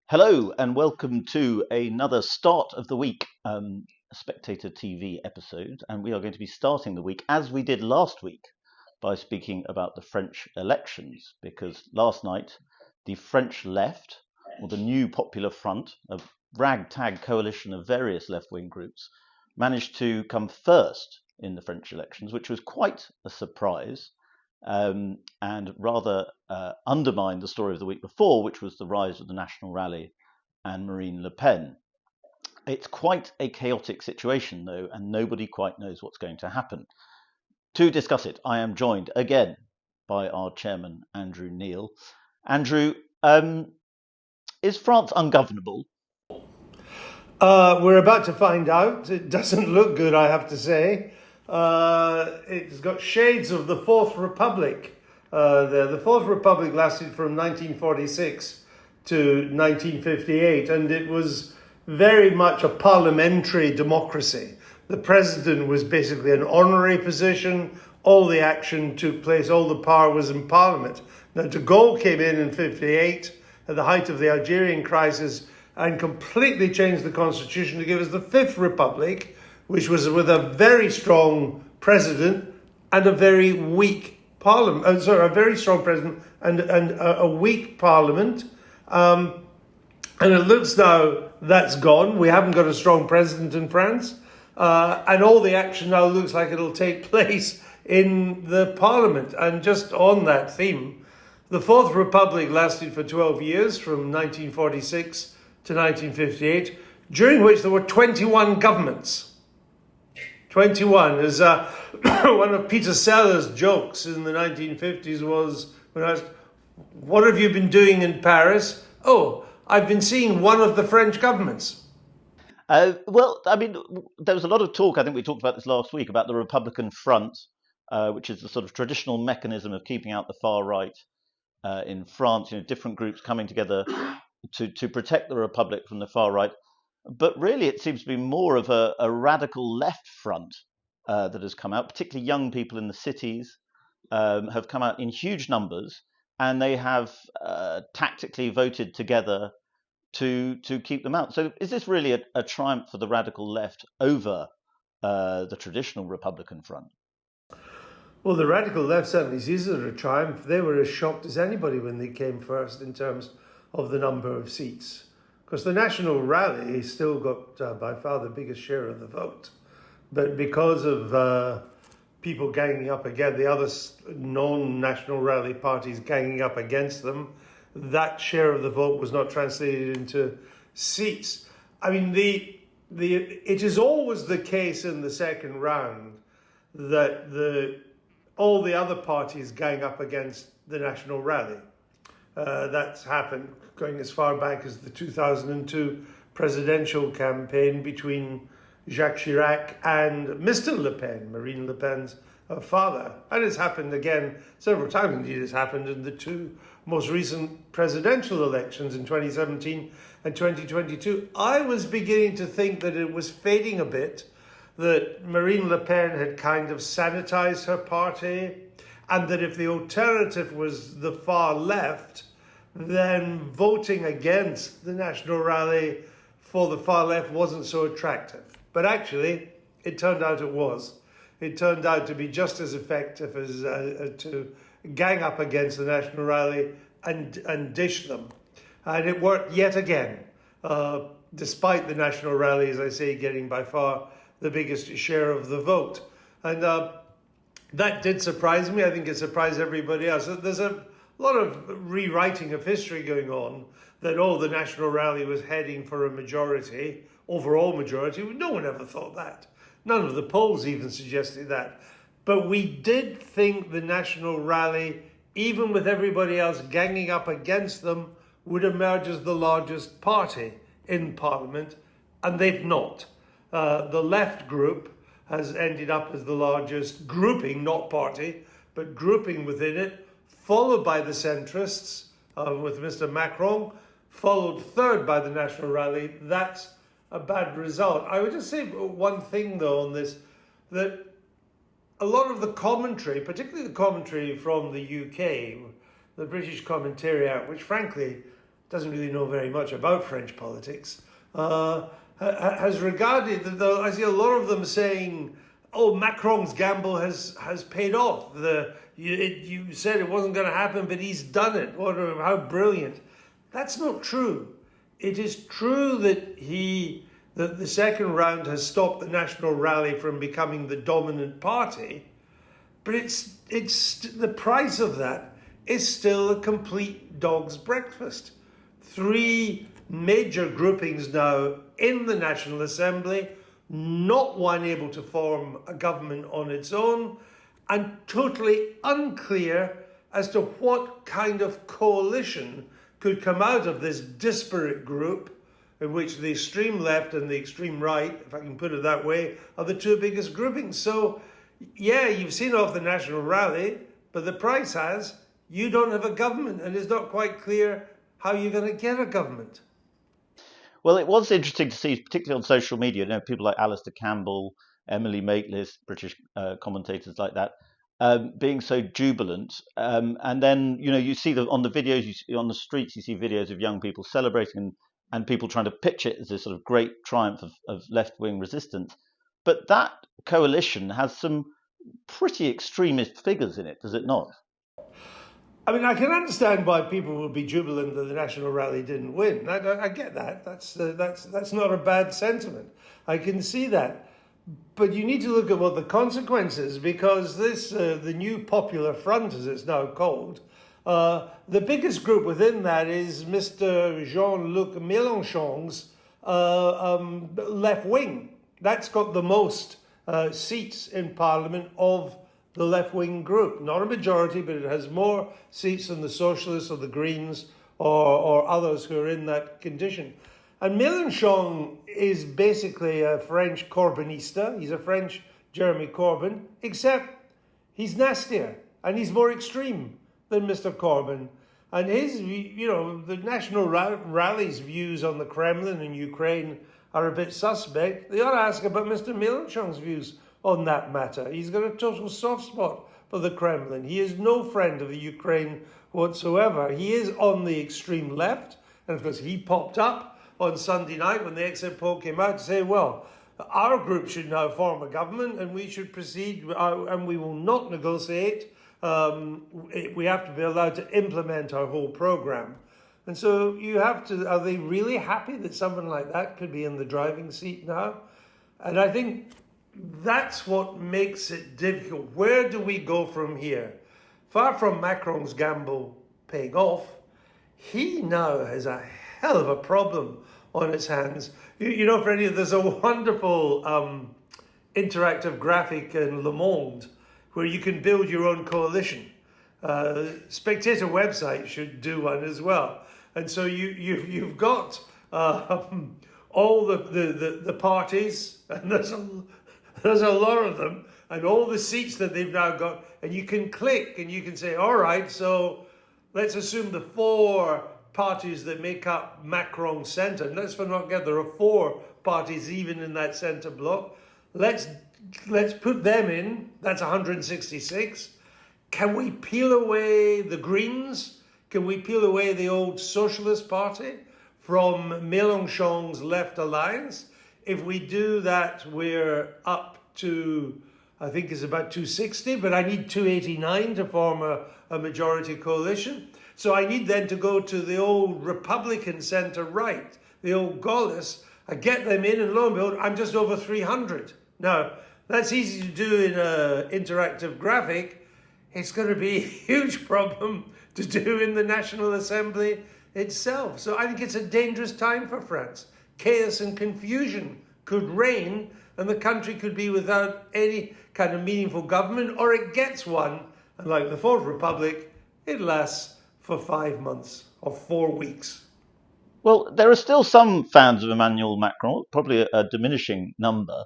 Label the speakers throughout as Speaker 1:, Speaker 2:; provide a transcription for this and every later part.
Speaker 1: Hello and welcome to another start of the week Spectator TV episode, and we are going to be starting the week as we did last week by speaking about the French elections, because last night the French left, or the New Popular Front, a ragtag coalition of various left-wing groups, managed to come first in the French elections, which was quite a surprise. And rather undermined the story of the week before, which was the rise of the National Rally and Marine Le Pen. It's quite a chaotic situation, though, and nobody quite knows what's going to happen. To discuss it, I am joined again by our chairman, Andrew Neil. Andrew, is France ungovernable?
Speaker 2: We're about to find out. It doesn't look good, I have to say. It's got shades of the Fourth Republic there. The Fourth Republic lasted from 1946 to 1958, and it was very much a parliamentary democracy. The president was basically an honorary position. All the action took place, all the power was in parliament. Now, de Gaulle came in 58 at the height of the Algerian crisis and completely changed the constitution to give us the Fifth Republic, which was with a very strong president and a very weak parliament. A very strong president and a weak parliament. And it looks now that's gone. We haven't got a strong president in France. And all the action now looks like it'll take place in the parliament. And just on that theme, the Fourth Republic lasted for 12 years, from 1946 to 1958, during which there were 21 governments. 21. As one of Peter Sellers' jokes in the 1950s was, when I asked, "What have you been doing in Paris?" "Oh, I've been seeing one of the French governments."
Speaker 1: Well, I mean, there was a lot of talk, I think we talked about this last week, about the Republican Front, which is the sort of traditional mechanism of keeping out the far right in France, different groups coming together to protect the Republic from the far right. But really, it seems to be more of a radical left front that has come out. Particularly young people in the cities have come out in huge numbers, and they have tactically voted together to keep them out. So is this really a triumph for the radical left over the traditional Republican front?
Speaker 2: Well, the radical left certainly sees it as a triumph. They were as shocked as anybody when they came first in terms of the number of seats. Because the National Rally still got by far the biggest share of the vote. But because of people ganging up against the other non-National Rally parties ganging up against them, that share of the vote was not translated into seats. I mean, it is always the case in the second round that all the other parties gang up against the National Rally. That's happened going as far back as the 2002 presidential campaign between Jacques Chirac and Mr. Le Pen, Marine Le Pen's father. And it's happened again several times. Indeed, it's happened in the two most recent presidential elections in 2017 and 2022. I was beginning to think that it was fading a bit, that Marine Le Pen had kind of sanitized her party, and that if the alternative was the far left, then voting against the National Rally for the far left wasn't so attractive. But actually, it turned out it was. It turned out to be just as effective as to gang up against the National Rally and dish them. And it worked yet again, despite the National Rally, as I say, getting by far the biggest share of the vote. And that did surprise me. I think it surprised everybody else. There's a lot of rewriting of history going on, that the National Rally was heading for a majority, overall majority. No one ever thought that. None of the polls even suggested that. But we did think the National Rally, even with everybody else ganging up against them, would emerge as the largest party in Parliament, and they've not. The left group has ended up as the largest grouping, not party, but grouping within it, followed by the centrists with Mr. Macron, followed third by the National Rally. That's a bad result. I would just say one thing, though, on this, that a lot of the commentary, particularly the commentary from the UK, the British Commentariat, which frankly doesn't really know very much about French politics, has regarded that I see a lot of them saying, "Oh, Macron's gamble has paid off. You said it wasn't going to happen, but he's done it. How brilliant!" That's not true. It is true that the second round has stopped the National Rally from becoming the dominant party, but it's the price of that is still a complete dog's breakfast. 3 major groupings now in the National Assembly, not one able to form a government on its own, and totally unclear as to what kind of coalition could come out of this disparate group in which the extreme left and the extreme right, if I can put it that way, are the 2 biggest groupings. So, yeah, you've seen off the National Rally, but the price has, you don't have a government, and it's not quite clear how you're going to get a government.
Speaker 1: Well, it was interesting to see, particularly on social media, people like Alistair Campbell, Emily Maitlis, British commentators like that, being so jubilant. And then, you see on the videos, on the streets, you see videos of young people celebrating and people trying to pitch it as this sort of great triumph of left-wing resistance. But that coalition has some pretty extremist figures in it, does it not?
Speaker 2: I mean, I can understand why people would be jubilant that the National Rally didn't win. I get that. That's not a bad sentiment. I can see that. But you need to look at what the consequences, because this, the new Popular Front, as it's now called, the biggest group within that is Mr. Jean-Luc Mélenchon's left wing. That's got the most seats in Parliament of the left-wing group. Not a majority, but it has more seats than the Socialists or the Greens or others who are in that condition. And Mélenchon is basically a French Corbynista. He's a French Jeremy Corbyn, except he's nastier and he's more extreme than Mr. Corbyn. And his, the National Rally's views on the Kremlin and Ukraine are a bit suspect. They ought to ask about Mr. Mélenchon's views on that matter. He's got a total soft spot for the Kremlin. He is no friend of the Ukraine whatsoever. He is on the extreme left. And of course, he popped up on Sunday night when the exit poll came out to say, well, our group should now form a government and we should proceed and we will not negotiate. We have to be allowed to implement our whole program. And so you have to, are they really happy that someone like that could be in the driving seat now? And I think that's what makes it difficult. Where do we go from here? Far from Macron's gamble paying off, he now has a hell of a problem on his hands. Freddy, there's a wonderful interactive graphic in Le Monde where you can build your own coalition. Spectator website should do one as well. And so you've got all the parties, and there's a lot of them, and all the seats that they've now got, and you can click and you can say, all right, so let's assume the 4 parties that make up Macron's centre, and let's not forget there are 4 parties even in that centre block. Let's put them in. That's 166. Can we peel away the Greens? Can we peel away the old Socialist Party from Mélenchon's left alliance? If we do that, we're up to, I think it's about 260, but I need 289 to form a majority coalition. So I need then to go to the old Republican centre right, the old Gaullist. I get them in, and lo and behold, I'm just over 300. Now, that's easy to do in an interactive graphic. It's going to be a huge problem to do in the National Assembly itself. So I think it's a dangerous time for France. Chaos and confusion could reign, and the country could be without any kind of meaningful government, or it gets one, and like the Fourth Republic, it lasts for 5 months or 4 weeks.
Speaker 1: Well, there are still some fans of Emmanuel Macron, probably a diminishing number,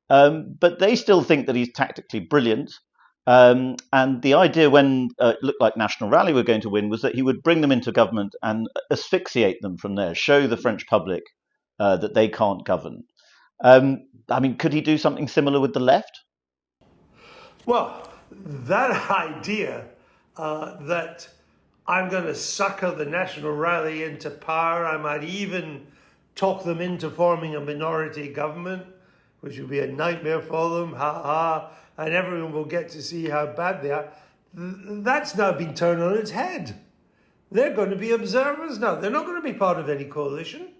Speaker 1: but they still think that he's tactically brilliant. And the idea when it looked like National Rally were going to win was that he would bring them into government and asphyxiate them from there, show the French public that they can't govern. Could he do something similar with the left?
Speaker 2: Well, that idea that I'm going to sucker the National Rally into power. I might even talk them into forming a minority government, which will be a nightmare for them, and everyone will get to see how bad they are. That's now been turned on its head. They're going to be observers now. They're not going to be part of any coalition.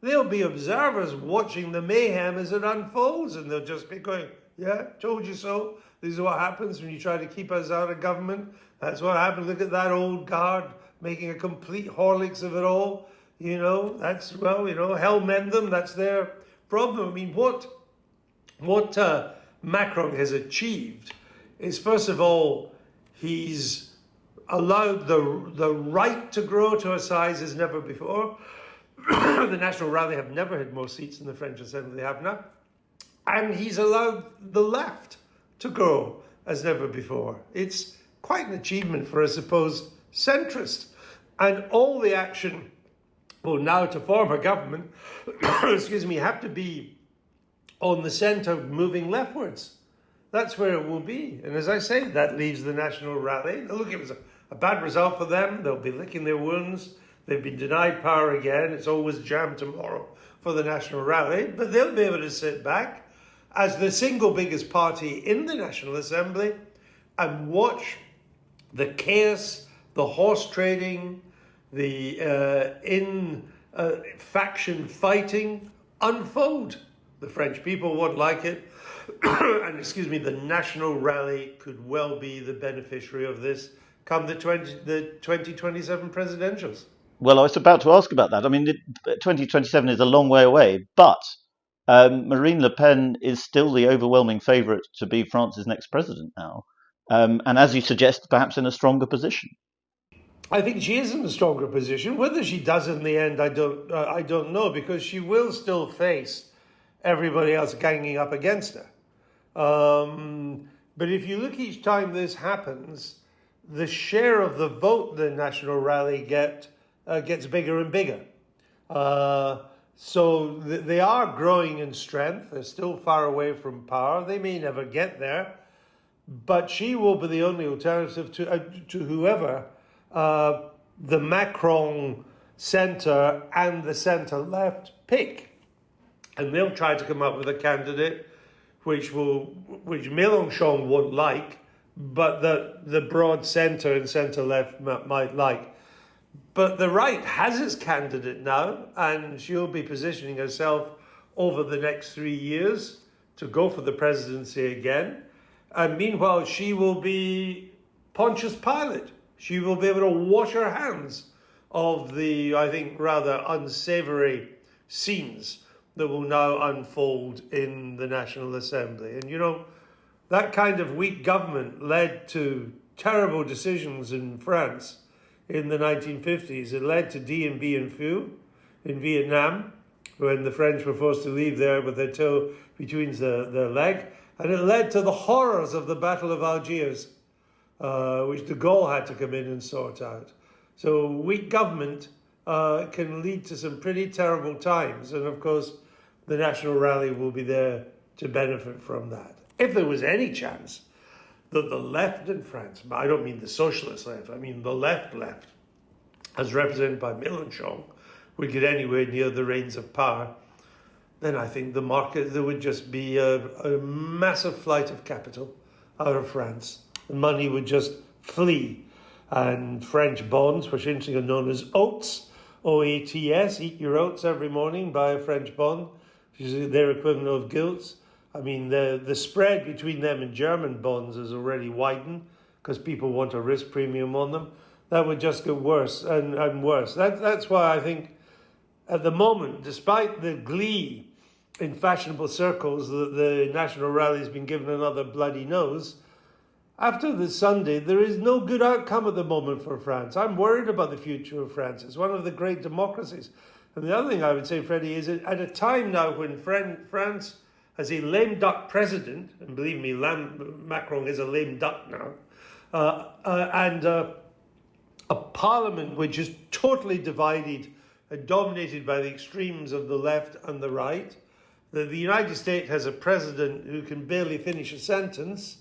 Speaker 2: They'll be observers watching the mayhem as it unfolds, and they'll just be going, yeah, told you so. This is what happens when you try to keep us out of government. That's what happened. Look at that old guard making a complete Horlicks of it all. Hell mend them. That's their problem. I mean, what Macron has achieved is, first of all, he's allowed the right to grow to a size as never before. The National Rally have never had more seats in the French Assembly they have now. And he's allowed the left to grow as never before. It's quite an achievement for a supposed centrist. And all the action, now to form a government, have to be on the centre moving leftwards. That's where it will be. And as I say, that leaves the National Rally. Look, it was a bad result for them. They'll be licking their wounds. They've been denied power again. It's always jammed tomorrow for the National Rally. But they'll be able to sit back as the single biggest party in the National Assembly and watch the chaos, the horse trading, the faction fighting unfold. The French people won't like it. And the National Rally could well be the beneficiary of this come the 2027 presidentials.
Speaker 1: Well, I was about to ask about that. I mean, 2027 is a long way away, but Marine Le Pen is still the overwhelming favourite to be France's next president now. And as you suggest, perhaps in a stronger position.
Speaker 2: I think she is in a stronger position. Whether she does in the end, I don't know, because she will still face everybody else ganging up against her. But if you look each time this happens, the share of the vote the National Rally gets bigger and bigger. So they are growing in strength. They're still far away from power. They may never get there, but she will be the only alternative to whoever the Macron centre and the centre left pick. And they'll try to come up with a candidate which Mélenchon won't like, but the broad centre and centre left might like. But the right has its candidate now, and she'll be positioning herself over the next 3 years to go for the presidency again. And meanwhile, she will be Pontius Pilate. She will be able to wash her hands of the, I think, rather unsavoury scenes that will now unfold in the National Assembly. And, that kind of weak government led to terrible decisions in France in the 1950s. It led to Dien Bien Phu in Vietnam, when the French were forced to leave there with their toe between their leg. And it led to the horrors of the Battle of Algiers, which de Gaulle had to come in and sort out. So weak government can lead to some pretty terrible times. And of course, the National Rally will be there to benefit from that. If there was any chance that the left in France, but I don't mean the socialist left, I mean the left, as represented by Mélenchon, would get anywhere near the reins of power, then I think there would just be a massive flight of capital out of France. The money would just flee. And French bonds, which interestingly are known as oats, OATS, eat your oats every morning, buy a French bond, which is their equivalent of gilts. I mean, the spread between them and German bonds has already widened because people want a risk premium on them. That would just get worse and worse. That's why I think at the moment, despite the glee in fashionable circles that the National Rally has been given another bloody nose, after this Sunday, there is no good outcome at the moment for France. I'm worried about the future of France. It's one of the great democracies. And the other thing I would say, Freddie, is at a time now when France has a lame duck president, and believe me, Macron is a lame duck now, and a parliament which is totally divided and dominated by the extremes of the left and the right. The United States has a president who can barely finish a sentence.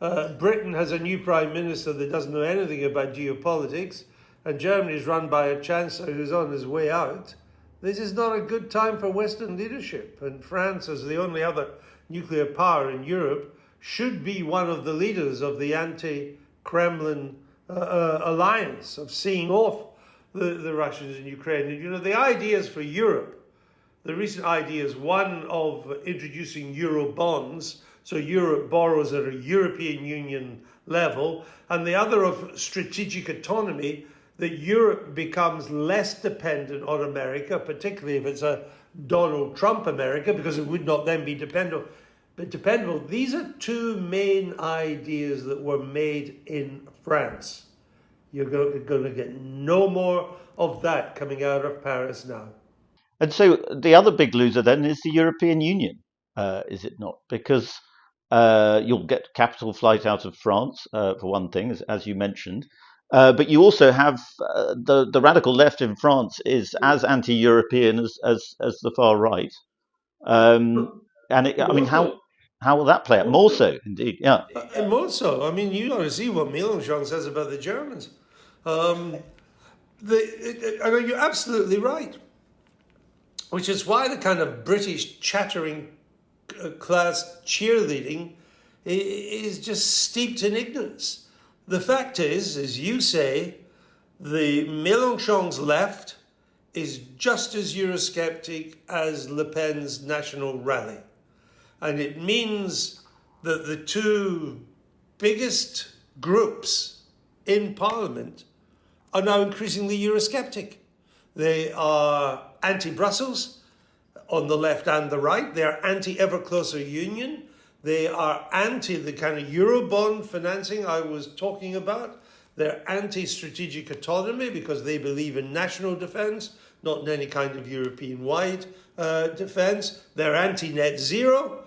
Speaker 2: Britain has a new prime minister that doesn't know anything about geopolitics. and Germany is run by a chancellor who's on his way out, this is not a good time for Western leadership. And France, as the only other nuclear power in Europe, should be one of the leaders of the anti-Kremlin alliance, of seeing off the Russians in Ukraine. And, you know, the ideas for Europe, the recent ideas, one of introducing Euro bonds, so Europe borrows at a European Union level, and the other of strategic autonomy, that Europe becomes less dependent on America, particularly if it's a Donald Trump America, because it would not then be dependable. These are two main ideas that were made in France. You're going to get no more of that coming out of Paris now.
Speaker 1: And so the other big loser then is the European Union, is it not? Because you'll get capital flight out of France, for one thing, as you mentioned. But you also have the radical left in France is as anti-European as the far right. I mean, how will that play out? More so, indeed, yeah.
Speaker 2: And more so. I mean, you ought to see what Mélenchon says about the Germans. I know you're absolutely right. Which is why the kind of British chattering class cheerleading is just steeped in ignorance. The fact is, as you say, the Mélenchon's left is just as Eurosceptic as Le Pen's National Rally. And it means that the two biggest groups in Parliament are now increasingly Eurosceptic. They are anti-Brussels on the left and the right. They are anti-ever closer union. They are anti the kind of Eurobond financing I was talking about. They're anti-strategic autonomy because they believe in national defence, not in any kind of European-wide defence. They're anti-net zero.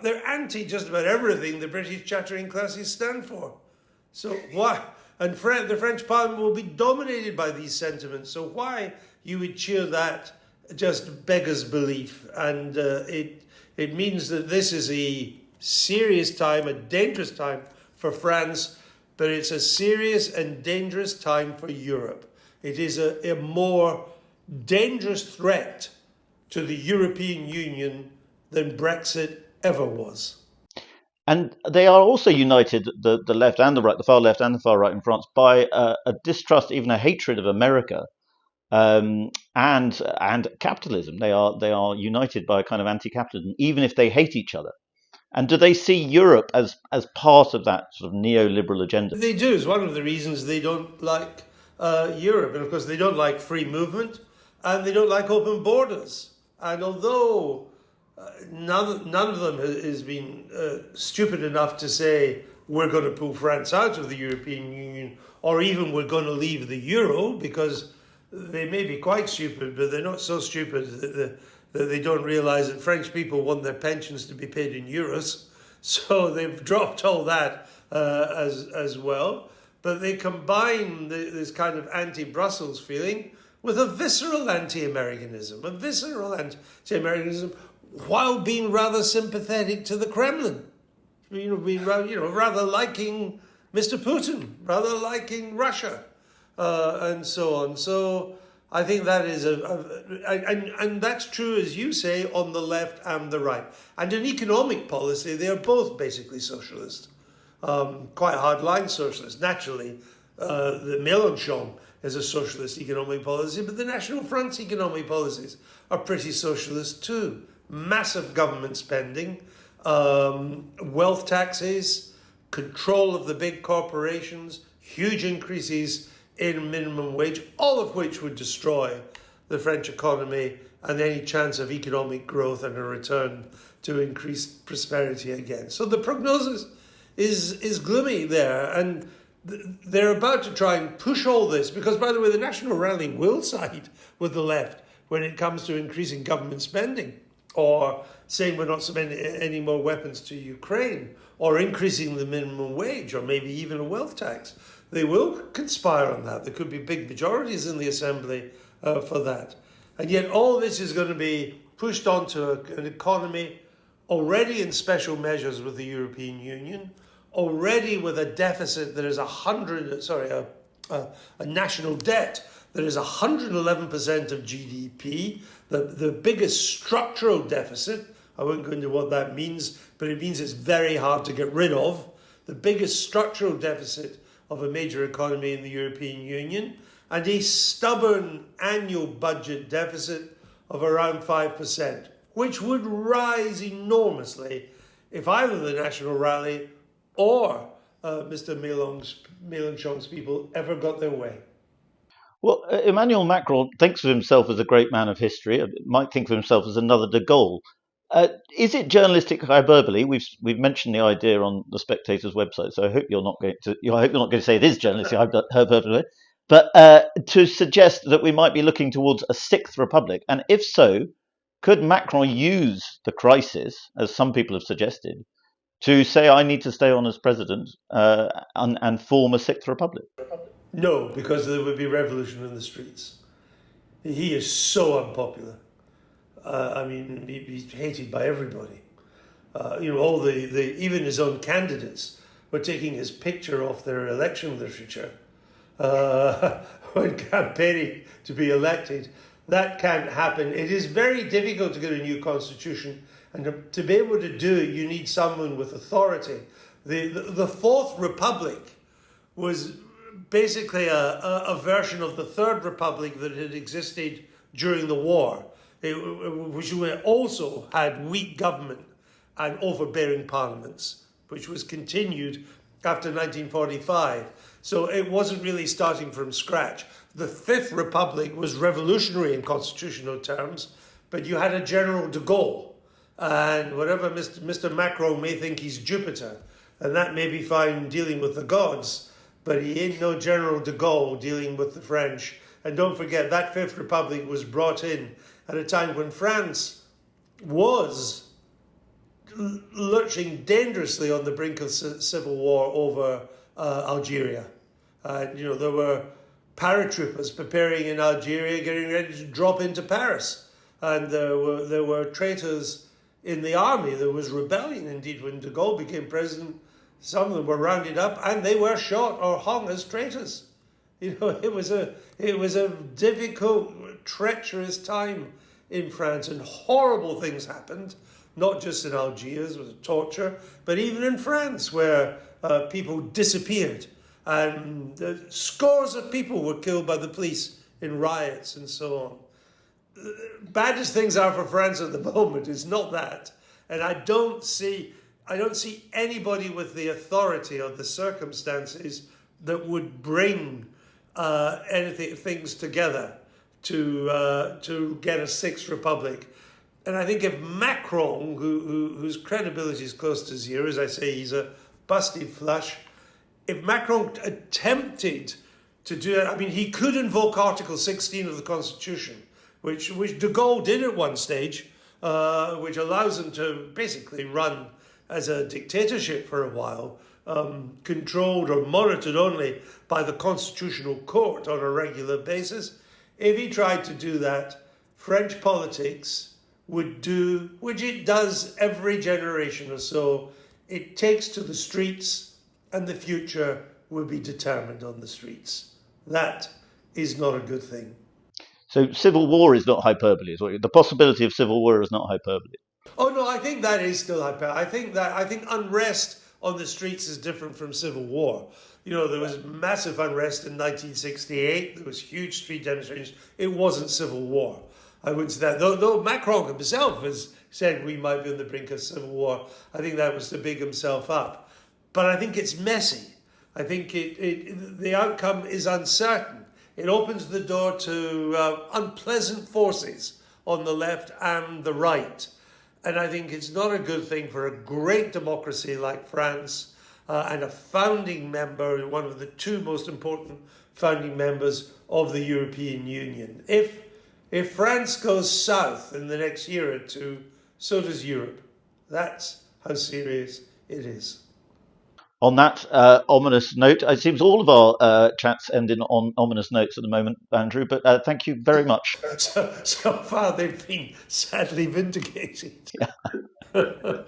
Speaker 2: They're anti just about everything the British chattering classes stand for. So why? And the French Parliament will be dominated by these sentiments. So why you would cheer that just beggars belief. And it means that this is a serious time, a dangerous time for France, but it's a serious and dangerous time for Europe. It is a more dangerous threat to the European Union than Brexit ever was.
Speaker 1: And they are also united, the left and the right, the far left and the far right in France, by a distrust, even a hatred of America, and capitalism. They are united by a kind of anti-capitalism, even if they hate each other. And do they see Europe as part of that sort of neoliberal agenda?
Speaker 2: They do. It's one of the reasons they don't like Europe. And of course, they don't like free movement and they don't like open borders. And although none of them has been stupid enough to say we're going to pull France out of the European Union or even we're going to leave the euro, because they may be quite stupid, but they're not so stupid that they don't realize that French people want their pensions to be paid in euros. So they've dropped all that as well. But they combine this kind of anti-Brussels feeling with a visceral anti-Americanism, while being rather sympathetic to the Kremlin. Being rather liking Mr. Putin, rather liking Russia, and so on. So I think that is and that's true, as you say, on the left and the right. And in economic policy, they are both basically socialist, quite hardline socialist. Naturally, the Mélenchon is a socialist economic policy, but the National Front's economic policies are pretty socialist too. Massive government spending, wealth taxes, control of the big corporations, huge increases in minimum wage, all of which would destroy the French economy and any chance of economic growth and a return to increased prosperity again. So the prognosis is gloomy there, and they're about to try and push all this, because, by the way, the National Rally will side with the left when it comes to increasing government spending, or saying we're not spending any more weapons to Ukraine, or increasing the minimum wage, or maybe even a wealth tax. They will conspire on that. There could be big majorities in the Assembly for that. And yet all this is going to be pushed onto an economy already in special measures with the European Union, already with a deficit that is a a national debt that is 111% of GDP, the biggest structural deficit. I won't go into what that means, but it means it's very hard to get rid of. The biggest structural deficit of a major economy in the European Union, and a stubborn annual budget deficit of around 5%, which would rise enormously if either the National Rally or Mr. Mélenchon's people ever got their way.
Speaker 1: Well, Emmanuel Macron thinks of himself as a great man of history, might think of himself as another de Gaulle. Is it journalistic hyperbole? We've mentioned the idea on the Spectator's website, so I hope you're not going to say it is journalistic hyperbole. But to suggest that we might be looking towards a sixth republic, and if so, could Macron use the crisis, as some people have suggested, to say I need to stay on as president and form a sixth republic?
Speaker 2: No, because there would be revolution in the streets. He is so unpopular. He's hated by everybody. All the even his own candidates were taking his picture off their election literature when campaigning to be elected. That can't happen. It is very difficult to get a new constitution, and to be able to do it, you need someone with authority. The Fourth Republic was basically a version of the Third Republic that had existed during the war, which also had weak government and overbearing parliaments, which was continued after 1945. So it wasn't really starting from scratch. The Fifth Republic was revolutionary in constitutional terms, but you had a General de Gaulle, and whatever Mr. Macron may think he's Jupiter, and that may be fine dealing with the gods, but he ain't no General de Gaulle dealing with the French. And don't forget, that Fifth Republic was brought in at a time when France was lurching dangerously on the brink of civil war over Algeria. There were paratroopers preparing in Algeria, getting ready to drop into Paris. And there were traitors in the army. There was rebellion, indeed, when de Gaulle became president. Some of them were rounded up and they were shot or hung as traitors. It was a difficult, treacherous time in France, and horrible things happened, not just in Algiers with torture, but even in France, where people disappeared and scores of people were killed by the police in riots and so on. Bad as things are for France at the moment is not that, and I don't see anybody with the authority or the circumstances that would bring things together to get a sixth republic. And I think if Macron, whose credibility is close to zero, as I say, he's a busted flush. If Macron attempted to do it, he could invoke Article 16 of the Constitution, which de Gaulle did at one stage, which allows him to basically run as a dictatorship for a while, controlled or monitored only by the Constitutional Court on a regular basis. If he tried to do that, French politics would do, which it does every generation or so, it takes to the streets, and the future will be determined on the streets. That is not a good thing.
Speaker 1: So civil war is not hyperbole, is what the possibility of civil war is not hyperbole.
Speaker 2: Oh no, I think that is still hyperbole. I think unrest on the streets is different from civil war. There was massive unrest in 1968. There was huge street demonstrations. It wasn't civil war. I wouldn't say that. Though Macron himself has said we might be on the brink of civil war. I think that was to big himself up. But I think it's messy. I think the outcome is uncertain. It opens the door to unpleasant forces on the left and the right. And I think it's not a good thing for a great democracy like France and a founding member, one of the two most important founding members of the European Union. If France goes south in the next year or two, so does Europe. That's how serious it is.
Speaker 1: On that ominous note, it seems all of our chats end on ominous notes at the moment, Andrew, but thank you very much.
Speaker 2: So far they've been sadly vindicated.
Speaker 1: Yeah.